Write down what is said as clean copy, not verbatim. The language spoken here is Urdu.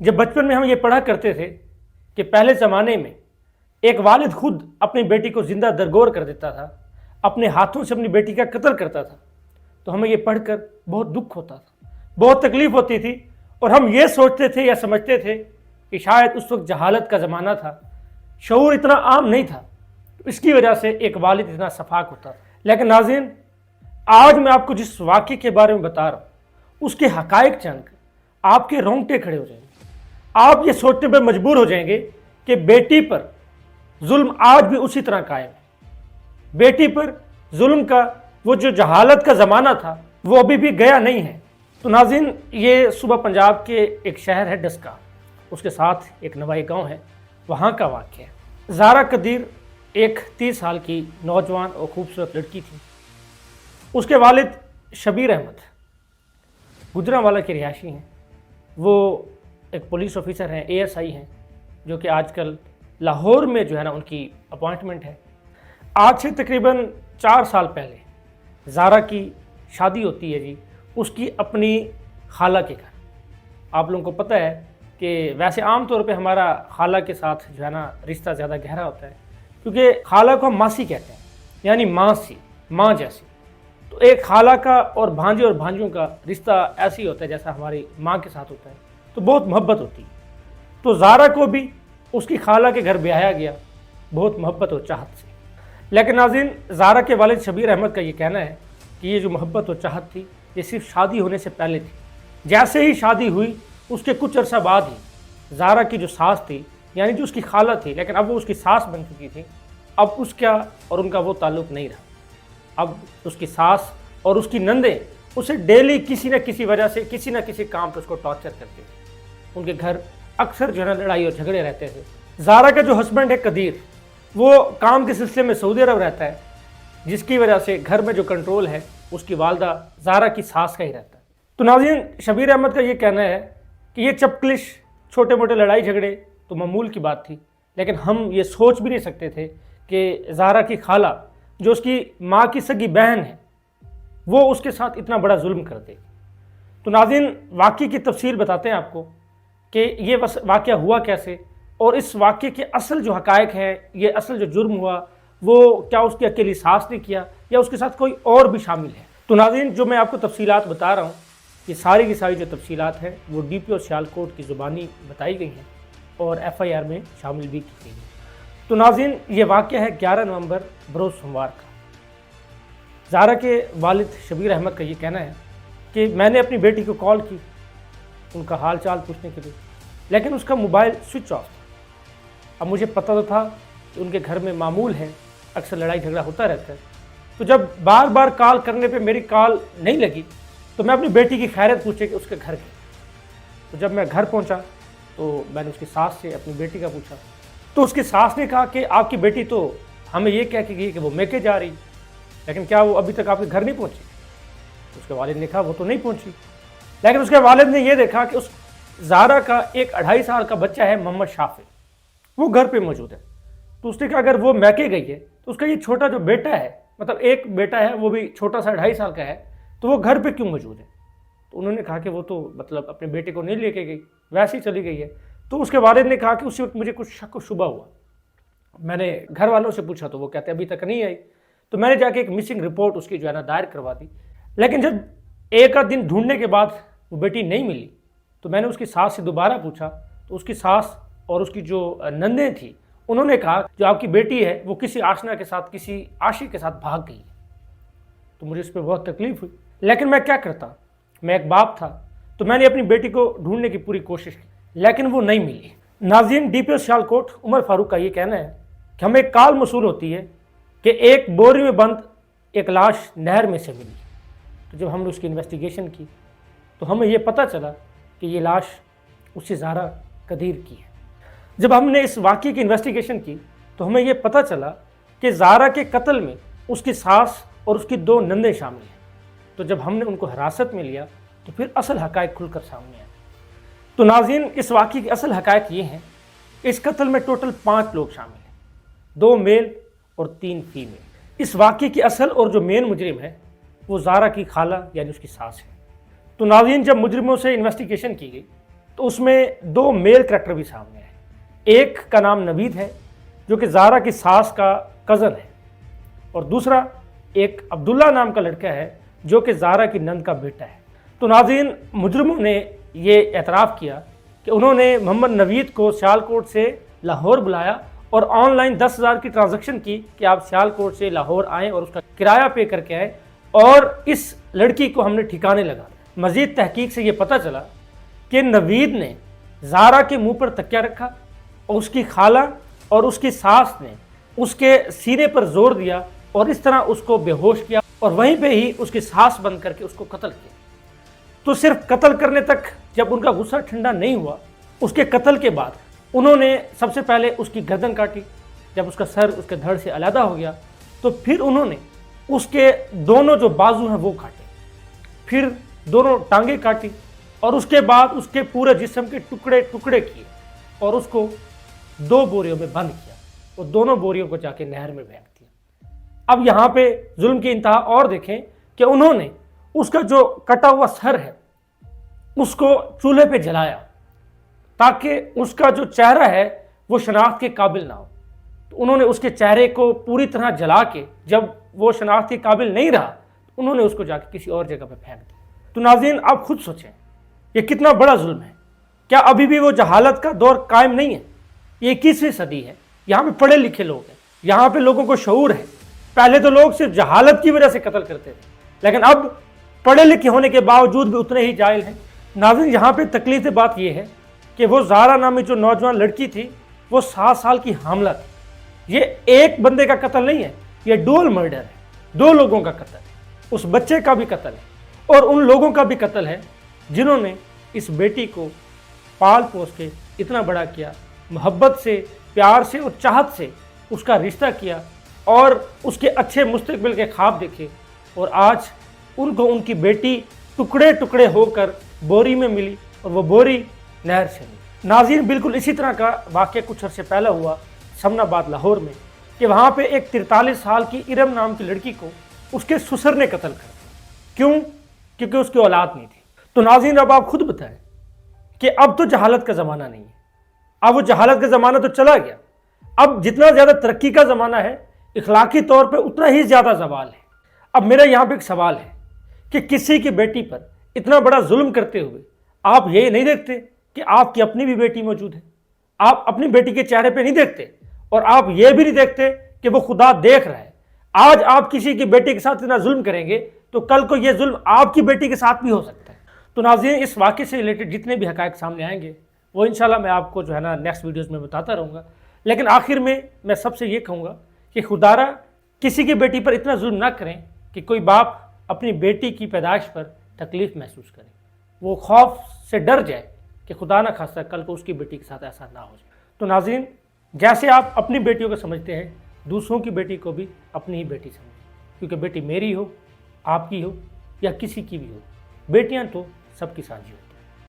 جب بچپن میں ہم یہ پڑھا کرتے تھے کہ پہلے زمانے میں ایک والد خود اپنی بیٹی کو زندہ درگور کر دیتا تھا، اپنے ہاتھوں سے اپنی بیٹی کا قتل کرتا تھا، تو ہمیں یہ پڑھ کر بہت دکھ ہوتا تھا، بہت تکلیف ہوتی تھی، اور ہم یہ سوچتے تھے یا سمجھتے تھے کہ شاید اس وقت جہالت کا زمانہ تھا، شعور اتنا عام نہیں تھا، تو اس کی وجہ سے ایک والد اتنا شفاق ہوتا تھا۔ لیکن ناظرین، آج میں آپ کو جس واقعے کے بارے میں بتا رہا ہوں اس کے حقائق جان کر آپ کے رونگٹے کھڑے ہو جائیں گے۔ آپ یہ سوچنے پر مجبور ہو جائیں گے کہ بیٹی پر ظلم آج بھی اسی طرح قائم ہے، بیٹی پر ظلم کا وہ جو جہالت کا زمانہ تھا وہ ابھی بھی گیا نہیں ہے۔ تو ناظرین، یہ صوبہ پنجاب کے ایک شہر ہے ڈسکا، اس کے ساتھ ایک نوائی گاؤں ہے، وہاں کا واقعہ ہے۔ زارا قدیر ایک 30 سال کی نوجوان اور خوبصورت لڑکی تھی۔ اس کے والد شبیر احمد گجرانوالہ کے رہائشی ہیں، وہ ایک پولیس آفیسر ہیں، ASI ہیں، جو کہ آج کل لاہور میں جو ہے نا ان کی اپوائنٹمنٹ ہے۔ آج سے تقریباً 4 سال پہلے زارا کی شادی ہوتی ہے جی، اس کی اپنی خالہ کے گھر۔ آپ لوگوں کو پتہ ہے کہ ویسے عام طور پہ ہمارا خالہ کے ساتھ جو ہے نا رشتہ زیادہ گہرا ہوتا ہے، کیونکہ خالہ کو ہم ماسی کہتے ہیں، یعنی ماں جیسی۔ تو ایک خالہ کا اور بھانجے اور بھانجوں کا رشتہ ایسے ہی ہوتا ہے جیسا ہماری ماں کے ساتھ ہوتا ہے، تو بہت محبت ہوتی ہے۔ تو زارا کو بھی اس کی خالہ کے گھر بیایا گیا، بہت محبت اور چاہت سے۔ لیکن ناظرین، زارا کے والد شبیر احمد کا یہ کہنا ہے کہ یہ جو محبت اور چاہت تھی یہ صرف شادی ہونے سے پہلے تھی۔ جیسے ہی شادی ہوئی اس کے کچھ عرصہ بعد ہی زارا کی جو ساس تھی، یعنی جو اس کی خالہ تھی لیکن اب وہ اس کی ساس بن چکی تھی، اب اس کا اور ان کا وہ تعلق نہیں رہا۔ اب اس کی ساس اور اس کی نندیں اسے ڈیلی کسی نہ کسی وجہ سے کسی نہ کسی کام پہ اس کو ٹارچر کرتے تھے۔ ان کے گھر اکثر جو ہے نا لڑائی اور جھگڑے رہتے تھے۔ زارا کا جو ہسبینڈ ہے قدیر، وہ کام کے سلسلے میں سعودی عرب رہتا ہے، جس کی وجہ سے گھر میں جو کنٹرول ہے اس کی والدہ زارا کی ساس کا ہی رہتا ہے۔ تو ناظرین، شبیر احمد کا یہ کہنا ہے کہ یہ چپکلش چھوٹے موٹے لڑائی جھگڑے تو معمول کی بات تھی، لیکن ہم یہ سوچ بھی نہیں سکتے تھے کہ زارا کی خالہ جو اس کی ماں کی سگی بہن ہے وہ اس کے ساتھ اتنا بڑا ظلم کر دے۔ تو ناظرین، واقعے کی تفصیل بتاتے ہیں آپ کو کہ یہ واقعہ ہوا کیسے، اور اس واقعے کے اصل جو حقائق ہیں، یہ اصل جو جرم ہوا وہ کیا اس کی اکیلی ساس نے کیا یا اس کے ساتھ کوئی اور بھی شامل ہے۔ تو ناظرین، جو میں آپ کو تفصیلات بتا رہا ہوں، یہ ساری کی ساری جو تفصیلات ہیں وہ DPO سیالکوٹ کی زبانی بتائی گئی ہیں اور FIR میں شامل بھی کی گئی ہیں۔ تو ناظرین، یہ واقعہ ہے 11 نومبر بروز سوموار کا۔ زارا کے والد شبیر احمد کا یہ کہنا ہے کہ میں نے اپنی بیٹی کو کال کی ان کا حال چال پوچھنے کے لیے، لیکن اس کا موبائل سوئچ آف تھا۔ اب مجھے پتہ تو تھا کہ ان کے گھر میں معمول ہے، اکثر لڑائی جھگڑا ہوتا رہتا ہے، تو جب بار بار کال کرنے پہ میری کال نہیں لگی تو میں اپنی بیٹی کی خیریت پوچھے کہ اس کے گھر کی۔ تو جب میں گھر پہنچا تو میں نے اس کی ساس سے اپنی بیٹی کا پوچھا، تو اس کی ساس نے کہا کہ آپ کی بیٹی تو ہمیں یہ کہہ کے گئی کہ وہ میکے جا رہی، لیکن کیا وہ ابھی تک آپ کے گھر نہیں پہنچی؟ اس کے والد نے کہا وہ تو نہیں پہنچی، لیکن اس کے والد نے یہ دیکھا کہ اس زارا کا ایک 2.5 سال کا بچہ ہے محمد شافع، وہ گھر پہ موجود ہے۔ تو اس نے کہا اگر وہ میکے گئی ہے تو اس کا یہ چھوٹا جو بیٹا ہے، مطلب ایک بیٹا ہے وہ بھی چھوٹا سا 2.5 سال کا ہے، تو وہ گھر پہ کیوں موجود ہے؟ تو انہوں نے کہا کہ وہ تو مطلب اپنے بیٹے کو نہیں لے کے گئی، ویسے ہی چلی گئی ہے۔ تو اس کے والد نے کہا کہ اسی وقت مجھے کچھ شک و شبہ ہوا، میں نے گھر والوں سے پوچھا تو وہ کہتے ابھی تک نہیں آئی، تو میں نے جا کے ایک مسنگ رپورٹ اس کی جو ہے نا دائر کروا دی۔ لیکن جب ایک آدھ دن ڈھونڈنے کے بعد وہ بیٹی نہیں ملی تو میں نے اس کی ساس سے دوبارہ پوچھا، تو اس کی ساس اور اس کی جو نندیں تھیں انہوں نے کہا جو آپ کی بیٹی ہے وہ کسی آشنا کے ساتھ، کسی عاشق کے ساتھ بھاگ گئی ہے۔ تو مجھے اس پہ بہت تکلیف ہوئی، لیکن میں کیا کرتا، میں ایک باپ تھا، تو میں نے اپنی بیٹی کو ڈھونڈنے کی پوری کوشش کی، لیکن وہ نہیں ملی۔ ناظرین، DPO سیالکوٹ عمر فاروق کا یہ کہنا ہے کہ ہمیں ایک کال موصول ہوتی ہے کہ ایک بوری میں بند ایک لاش نہر میں سے ملی۔ تو جب ہم نے اس کی انویسٹیگیشن کی تو ہمیں یہ پتہ چلا کہ یہ لاش اس سے زارا قدیر کی ہے۔ جب ہم نے اس واقعے کی انویسٹیگیشن کی تو ہمیں یہ پتہ چلا کہ زارا کے قتل میں اس کی ساس اور اس کی 2 نندیں شامل ہیں۔ تو جب ہم نے ان کو حراست میں لیا تو پھر اصل حقائق کھل کر سامنے آئے۔ تو ناظرین، اس واقعے کے اصل حقائق یہ ہیں کہ اس قتل میں ٹوٹل 5 لوگ شامل ہیں، 2 میل اور 3 فیمیل۔ اس واقعے کی اصل اور جو مین مجرم ہے وہ زارا کی خالہ یعنی اس کی ساس ہے۔ تو ناظرین، جب مجرموں سے انویسٹیگیشن کی گئی تو اس میں 2 میل کریکٹر بھی سامنے آئے۔ ایک کا نام نوید ہے جو کہ زہرا کی ساس کا کزن ہے، اور دوسرا ایک عبداللہ نام کا لڑکا ہے جو کہ زہرا کی نند کا بیٹا ہے۔ تو ناظرین، مجرموں نے یہ اعتراف کیا کہ انہوں نے محمد نوید کو سیالکوٹ سے لاہور بلایا اور آن لائن 10,000 کی ٹرانزیکشن کی کہ آپ سیالکوٹ سے لاہور آئیں اور اس کا کرایہ پے کر کے آئیں، اور اس لڑکی کو ہم نے ٹھکانے لگا۔ مزید تحقیق سے یہ پتہ چلا کہ نوید نے زہرا کے منہ پر تکیہ رکھا اور اس کی خالہ اور اس کی ساس نے اس کے سینے پر زور دیا اور اس طرح اس کو بے ہوش کیا، اور وہیں پہ ہی اس کی سانس بند کر کے اس کو قتل کیا۔ تو صرف قتل کرنے تک جب ان کا غصہ ٹھنڈا نہیں ہوا، اس کے قتل کے بعد انہوں نے سب سے پہلے اس کی گردن کاٹی۔ جب اس کا سر اس کے دھڑ سے علیحدہ ہو گیا تو پھر انہوں نے اس کے دونوں جو بازو ہیں وہ کاٹے، پھر دونوں ٹانگیں کاٹی، اور اس کے بعد اس کے پورے جسم کے ٹکڑے ٹکڑے کیے اور اس کو 2 بوریوں میں بند کیا، اور دونوں بوریوں کو جا کے نہر میں پھینک دیا۔ اب یہاں پہ ظلم کی انتہا اور دیکھیں کہ انہوں نے اس کا جو کٹا ہوا سر ہے اس کو چولہے پہ جلایا تاکہ اس کا جو چہرہ ہے وہ شناخت کے قابل نہ ہو۔ تو انہوں نے اس کے چہرے کو پوری طرح جلا کے جب وہ شناخت کے قابل نہیں رہا تو انہوں نے اس کو جا کے کسی اور جگہ پہ پھینک دیا۔ تو ناظرین، آپ خود سوچیں یہ کتنا بڑا ظلم ہے۔ کیا ابھی بھی وہ جہالت کا دور قائم نہیں ہے؟ یہ 21ویں صدی ہے، یہاں پہ پڑھے لکھے لوگ ہیں، یہاں پہ لوگوں کو شعور ہے۔ پہلے تو لوگ صرف جہالت کی وجہ سے قتل کرتے تھے، لیکن اب پڑھے لکھے ہونے کے باوجود بھی اتنے ہی جاہل ہیں۔ ناظرین، یہاں پہ تکلیف بات یہ ہے کہ وہ زہرا نامی جو نوجوان لڑکی تھی وہ 7 سال کی حاملہ تھی۔ یہ ایک بندے کا قتل نہیں ہے، یہ ڈول مرڈر ہے، 2 لوگوں کا قتل ہے، اس بچے کا بھی قتل ہے اور ان لوگوں کا بھی قتل ہے جنہوں نے اس بیٹی کو پال پوس کے اتنا بڑا کیا، محبت سے، پیار سے اور چاہت سے اس کا رشتہ کیا اور اس کے اچھے مستقبل کے خواب دیکھے، اور آج ان کو ان کی بیٹی ٹکڑے ٹکڑے ہو کر بوری میں ملی اور وہ بوری نہر سے ملی۔ ناظرین، بالکل اسی طرح کا واقعہ کچھ عرصے پہلے ہوا سمنا آباد لاہور میں کہ وہاں پہ ایک 43 سال کی ارم نام کی لڑکی کو اس کے سسر نے قتل کر دیا۔ کیوں؟ کیونکہ اس کی اولاد نہیں تھی۔ تو ناظرین، اب آپ خود بتائیں کہ اب تو جہالت کا زمانہ نہیں ہے، اب وہ جہالت کا زمانہ تو چلا گیا۔ اب جتنا زیادہ ترقی کا زمانہ ہے، اخلاقی طور پہ اتنا ہی زیادہ زوال ہے۔ اب میرا یہاں پہ ایک سوال ہے کہ کسی کی بیٹی پر اتنا بڑا ظلم کرتے ہوئے آپ یہ نہیں دیکھتے کہ آپ کی اپنی بھی بیٹی موجود ہے؟ آپ اپنی بیٹی کے چہرے پہ نہیں دیکھتے، اور آپ یہ بھی نہیں دیکھتے کہ وہ خدا دیکھ رہا ہے۔ آج آپ کسی کی بیٹی کے ساتھ اتنا ظلم کریں گے تو کل کو یہ ظلم آپ کی بیٹی کے ساتھ بھی ہو سکتا ہے۔ تو ناظرین، اس واقعے سے ریلیٹڈ جتنے بھی حقائق سامنے آئیں گے وہ انشاءاللہ میں آپ کو جو ہے نا نیکسٹ ویڈیوز میں بتاتا رہوں گا، لیکن آخر میں سب سے یہ کہوں گا کہ خدا را کسی کی بیٹی پر اتنا ظلم نہ کریں کہ کوئی باپ اپنی بیٹی کی پیدائش پر تکلیف محسوس کرے، وہ خوف سے ڈر جائے کہ خدا نہ خواستہ کل کو اس کی بیٹی کے ساتھ ایسا نہ ہو جائے۔ تو ناظرین، جیسے آپ اپنی بیٹیوں کو سمجھتے ہیں، دوسروں کی بیٹی کو بھی اپنی ہی بیٹی سمجھیں، کیونکہ بیٹی میری ہو، آپ کی ہو یا کسی کی بھی ہو، بیٹیاں تو سب کی سانجھی ہو۔